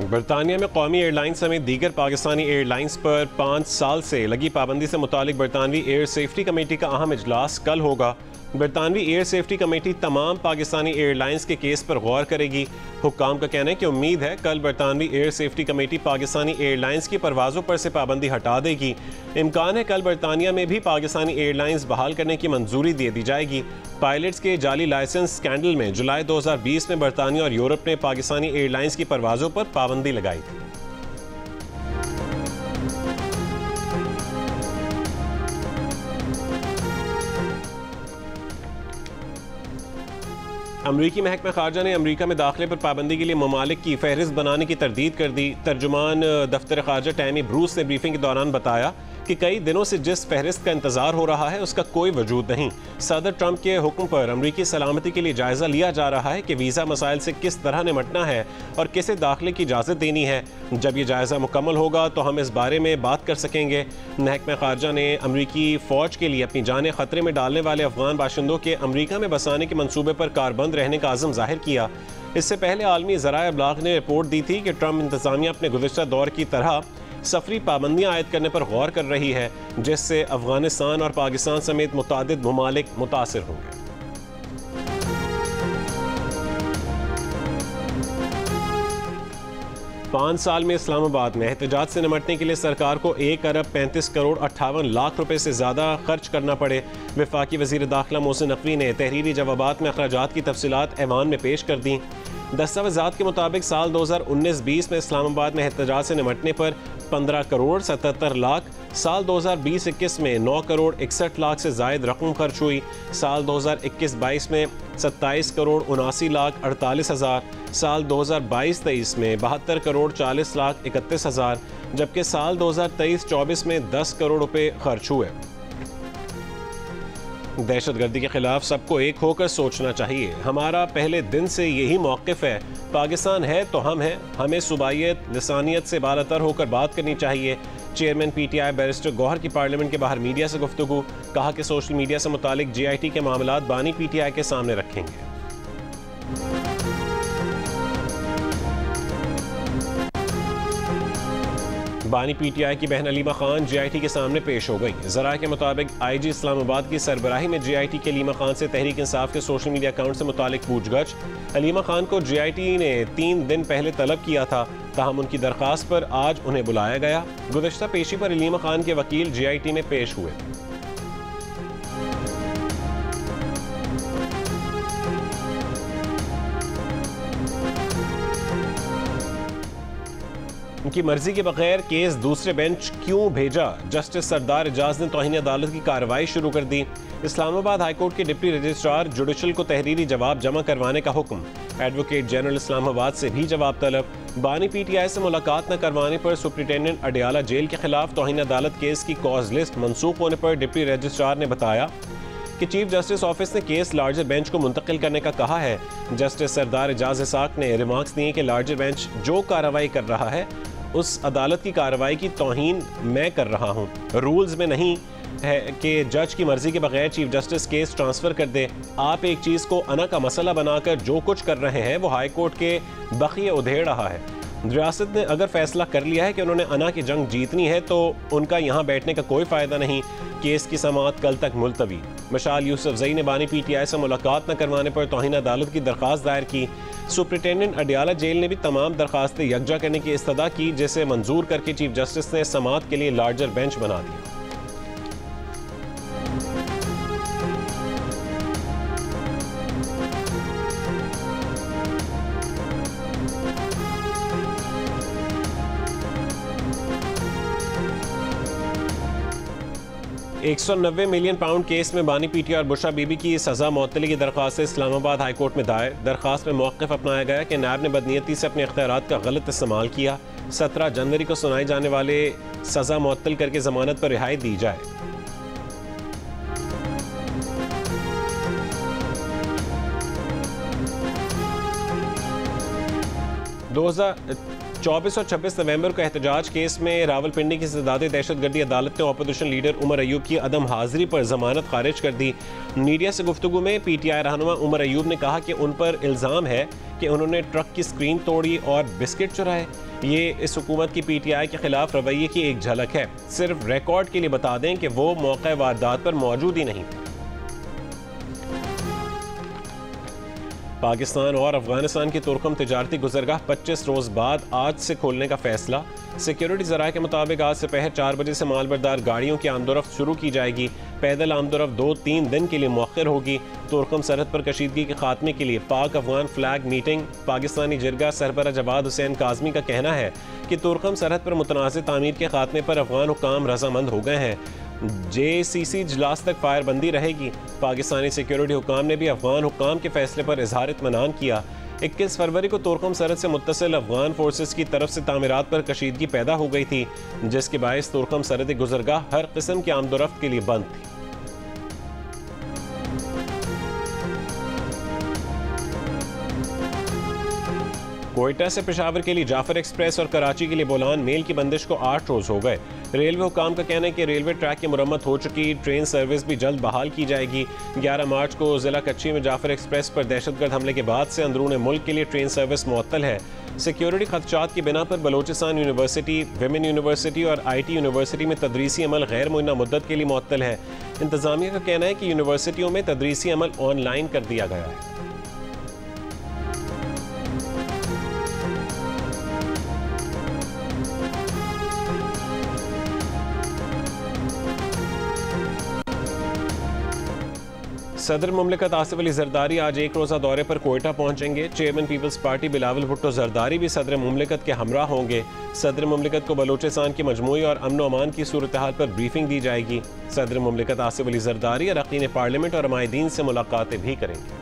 बरतानिया में कौमी एयरलाइन समेत दीगर पाकिस्तानी एयरलाइंस पर 5 साल से लगी पाबंदी से मुतालिक बरतानवी एयर सेफ्टी कमेटी का अहम इजलास कल होगा। बरतानवी एयर सेफ्टी कमेटी तमाम पाकिस्तानी एयरलाइंस के केस पर गौर करेगी। हुक्काम का कहना है कि उम्मीद है कल बरतानवी air safety committee Pakistani airlines की परवाज़ों पर से पाबंदी हटा देगी। इम्कान है कल बरतानिया में भी पाकिस्तानी एयरलाइंस बहाल करने की मंजूरी दे दी जाएगी। पायलट्स के जाली लाइसेंस स्कैंडल में जुलाई 2020 में बरतानिया और यूरोप ने पाकिस्तानी एयरलाइंस की परवाज़ों पर पाबंदी लगाई थी। अमरीकी महकमा खारजा ने अमरीका में दाखिले पर पाबंदी के लिए ममालिक की फहरिस्त बनाने की तरदीद कर दी। तर्जुमान दफ्तर खारजा टैमी ब्रूस ने ब्रीफिंग के दौरान बताया कि कई दिनों से जिस फहरिस्त का इंतजार हो रहा है उसका कोई वजूद नहीं। सदर ट्रंप के हुक्म पर अमरीकी सलामती के लिए जायजा लिया जा रहा है कि वीज़ा मसाइल से किस तरह निपटना है और किसे दाखिले की इजाज़त देनी है। जब ये जायजा मुकम्मल होगा तो हम इस बारे में बात कर सकेंगे। महकमा खारजा ने अमरीकी फ़ौज के लिए अपनी जानें खतरे में डालने वाले अफगान बाशिंदों के अमरीका में बसाने के मनसूबे पर कारबंद रहने का आज़म ज़ाहिर किया। इससे पहले आलमी ज़राए अबलाग ने रिपोर्ट दी थी कि ट्रंप इंतज़ामिया अपने गुज़िश्ता दौर की तरह सफरी पाबंदियां आयद करने पर गौर कर रही है, जिससे अफगानिस्तान और पाकिस्तान समेत मुतादिद ममालिक मुतासिर होंगे। पाँच साल में इस्लामाबाद में एहतजाज से निमटने के लिए सरकार को 1 अरब 35 करोड़ 58 लाख रुपए से ज़्यादा खर्च करना पड़े। वफाकी वज़ीर दाखिला मोहसिन नकवी ने तहरीरी जवाबात में अखराजात की तफसीलात ऐवान में पेश कर दी। दस्तावेज़ात के मुताबिक साल 2019-20 में इस्लामाबाद में एहतजाज से निमटने पर 15 करोड़ 77 लाख, साल 2020-21 में 9 करोड़ 61 लाख से ज़ायद रकम खर्च हुई। साल 2021-22 में 27 करोड़ 79 लाख 48 हज़ार, साल 2022-23 में 72 करोड़ 40 लाख 31 हज़ार, जबकि साल 2023-24 में 10 करोड़ रुपए खर्च हुए। दहशतगर्दी के खिलाफ सबको एक होकर सोचना चाहिए। हमारा पहले दिन से यही मौक़िफ़ है। पाकिस्तान है तो हम हैं। हमें सुबाइयत लिसानियत से बालातर होकर बात करनी चाहिए। चेयरमैन PTI बैरिस्टर गौहर की पार्लियामेंट के बाहर मीडिया से गुफ्तगू। कहा कि सोशल मीडिया से मुतालिक GIT के मामलात बानी PTI के सामने रखेंगे। बानी PTI की बहन अलीमा खान GIT के सामने पेश हो गई। ज़राए के मुताबिक IG इस्लामाबाद की सरबराही में GIT के अलीमा खान से तहरीक इंसाफ के सोशल मीडिया अकाउंट से मुतालिक पूछगछ। अलीमा खान को GIT ने 3 दिन पहले तलब किया था, ताहम उनकी दरख्वास्त पर आज उन्हें बुलाया गया। गुज़श्ता पेशी पर अलीमा खान के वकील GIT में पेश हुए। उनकी मर्जी के बगैर केस दूसरे बेंच क्यों भेजा? जस्टिस सरदार एजाज ने तौहीन अदालत की कार्रवाई शुरू कर दी। इस्लामाबाद हाईकोर्ट के डिप्टी रजिस्ट्रार जुडिशल को तहरीरी जवाब जमा करवाने का हुक्म। एडवोकेट जनरल इस्लामाबाद से भी जवाब तलब। बानी PTI से मुलाकात न करवाने पर सुप्रिटेंडेंट अडियाला जेल के खिलाफ तौहीन अदालत केस की कॉज लिस्ट मनसूख होने पर डिप्टी रजिस्ट्रार ने बताया कि चीफ जस्टिस ऑफिस ने केस लार्जर बेंच को मुंतकिल करने का कहा है। जस्टिस सरदार एजाज इसाक ने रिमार्क्स दिए कि लार्जर बेंच जो कार्रवाई कर रहा है उस अदालत की कार्रवाई की तौहीन मैं कर रहा हूँ। रूल्स में नहीं है कि जज की मर्जी के बगैर चीफ जस्टिस केस ट्रांसफ़र कर दे। आप एक चीज़ को अना का मसला बनाकर जो कुछ कर रहे हैं वो हाई कोर्ट के बखिए उधेड़ रहा है। रियासत ने अगर फैसला कर लिया है कि उन्होंने अना की जंग जीतनी है तो उनका यहाँ बैठने का कोई फ़ायदा नहीं। केस की समाअत कल तक मुलतवी। मशाल यूसुफजई ने बानी PTI से मुलाकात न करवाने पर तौहीन अदालत की दरख्वास्त दायर की। सुप्रिटेंडेंट अडियाला जेल ने भी तमाम दरख्वास्तें यकजा करने की इस्तदा की, जिसे मंजूर करके चीफ जस्टिस ने समाअत के लिए लार्जर बेंच बना दिया। £190 मिलियन केस में बानी PTI और बुशरा बीबी की सज़ा मुअत्तली की दरख्वास्त इस्लामाबाद हाई कोर्ट में दायर। दरख्वास्त में मौक़िफ़ अपनाया गया कि नैब ने बदनीयती से अपने इख्तियारात का गलत इस्तेमाल किया। 17 जनवरी को सुनाए जाने वाले सज़ा मुअत्तल करके ज़मानत पर रिहाई दी जाए। दो 24 और 26 नवंबर को एहतजाज केस में रावलपिंडी की सदाते दहशतगर्दी अदालत ने अपोजिशन लीडर उमर अयूब की अदम हाजिरी पर जमानत खारिज कर दी। मीडिया से गुफ्तगू में PTI रहनुमा उमर अयूब ने कहा कि उन पर इल्ज़ाम है कि उन्होंने ट्रक की स्क्रीन तोड़ी और बिस्किट चुराए। ये इस हुकूमत की PTI के खिलाफ रवैये की एक झलक है। सिर्फ रिकॉर्ड के लिए बता दें कि वो मौके वारदात पर मौजूद ही नहीं थे। पाकिस्तान और अफगानिस्तान की तुर्कम तिजारती गुजरगाह 25 रोज बाद आज से खोलने का फैसला। सिक्योरिटी जराये के मुताबिक आज से पहर 4 बजे से मालबरदार गाड़ियों की आमदोरफ्त शुरू की जाएगी। पैदल आमदोरफ्त 2-3 दिन के लिए मौखर होगी। तुर्कम सरहद पर कशीदगी के खात्मे के लिए पाक अफगान फ्लैग मीटिंग। पाकिस्तानी जिरगा सरबराह जवाद हुसैन काजमी का कहना है कि तुर्कम सरहद पर मुतनाज़ तामीर के खात्मे पर अफगान हुक्काम रजामंद हो गए हैं। JCC इजलास तक फायरबंदी रहेगी। पाकिस्तानी सिक्योरिटी हुक्काम ने भी अफगान हुक्काम के फैसले पर इजहार इत्मीनान किया। 21 फरवरी को तुर्कम सरहद से मुत्तसिल अफगान फोर्सेस की तरफ से तामीरात पर कशीदगी पैदा हो गई थी, जिसके बायस तुर्कम सरहदी गुजरगाह हर किस्म की आमदोरफ्त के लिए बंद थी। कोयटा से पेशावर के लिए जाफर एक्सप्रेस और कराची के लिए बोलान मेल की बंदिश को 8 रोज हो गए। रेलवे हुकाम का कहना है कि रेलवे ट्रैक की मुरम्मत हो चुकी, ट्रेन सर्विस भी जल्द बहाल की जाएगी। 11 मार्च को जिला कच्ची में जाफर एक्सप्रेस पर दहशतगर्द हमले के बाद से अंदरून मुल्क के लिए ट्रेन सर्विस मुअत्तल है। सिक्योरिटी खदशात की बिना पर बलोचिस्तान यूनिवर्सिटी, विमेन यूनिवर्सिटी और IT यूनिवर्सिटी में तदरीसी अमल गैर मुइन्ना मुद्दत के लिए मुअत्तल है। इंतजामिया का कहना है कि यूनिवर्सिटियों में तदरीसी अमल ऑनलाइन कर दिया गया है। सदर मुमलिकत आसिफ अली जरदारी आज एक रोज़ा दौरे पर कोयटा पहुंचेंगे। Chairman Peoples Party Bilawal Bhutto Zardari भी सदर मुमलिकत के हमरा होंगे। सदर मुमलिकत को बलोचिस्तान की मजमूई और अमन अमान की सूरत हाल पर ब्रीफिंग दी जाएगी। सदर मुमलिकत आसिफ अली जरदारी अरकान पार्लियामेंट और अमायदीन से मुलाकातें भी करेंगे।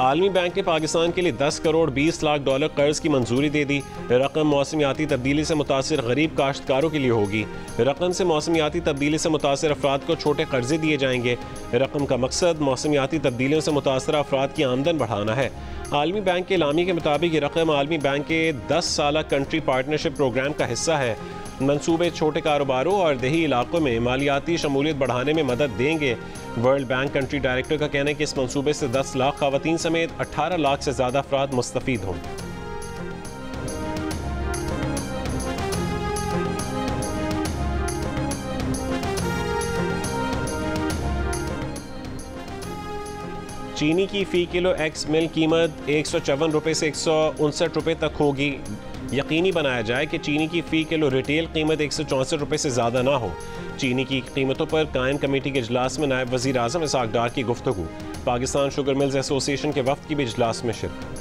आलमी बैंक ने पाकिस्तान के लिए 10 करोड़ 20 लाख डॉलर कर्ज की मंजूरी दे दी। रकम मौसमियाती तब्दीली से मुतासिर गरीब काश्तकारों के लिए होगी। रकम से मौसमियाती तब्दीली से मुतासिर अफराद को छोटे कर्जे दिए जाएंगे। रकम का मकसद मौसमियाती तब्दीलियों से मुतासर अफराद की आमदन बढ़ाना है। आलमी बैंक के इलामी के मुताबिक ये रकम आलमी बैंक के 10 साला कंट्री पार्टनरशिप प्रोग्राम का हिस्सा है। मंसूबे छोटे कारोबारों और देही इलाकों में मालियाती शमूलियत बढ़ाने में मदद देंगे। वर्ल्ड बैंक कंट्री डायरेक्टर का कहना है कि इस मंसूबे से 10 लाख खवातीन समेत 18 लाख से ज़्यादा अफराद मुस्तफीद होंगे। चीनी की फ़ी किलो एक्स मिल कीमत 154 रुपये से 159 रुपये तक होगी। यकीनी बनाया जाए कि चीनी की फ़ी किलो रिटेल कीमत 164 रुपये से ज़्यादा ना हो। चीनी की कीमतों पर कायम कमेटी के इजलास में नायब वज़ीर आज़म इसहाक डार की गुफ्तगू। पाकिस्तान शुगर मिल्स एसोसिएशन के वफ़द की भी इजलास में शिरकत।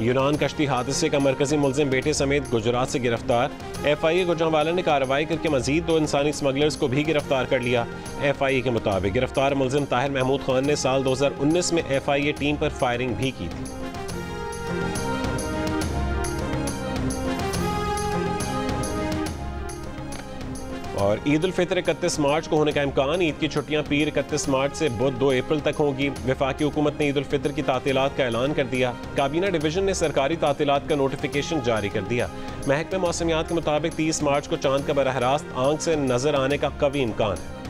यूनान कश्ती हादसे का मरकजी मुलजिम बेटे समेत गुजरात से गिरफ्तार। FIA गुजरांवाला ने कार्रवाई करके मजीद 2 इंसानी स्मगलर्स को भी गिरफ्तार कर लिया। FIA के मुताबिक गिरफ्तार मुलजिम ताहिर महमूद खान ने साल 2019 में FIA टीम पर फायरिंग भी की थी। और ईद उल फितर 31 मार्च को होने का इम्कान। ईद की छुट्टियां पीर 31 मार्च से बुध 2 अप्रैल तक होंगी। वफाकी हुकूमत ने ईद उल फितर की तातीलात का ऐलान कर दिया। काबीना डिवीजन ने सरकारी तातीलात का नोटिफिकेशन जारी कर दिया। महकमे मौसमियात के मुताबिक 30 मार्च को चांद का बरह रास्त आंख से नजर आने का कवी इम्कान है।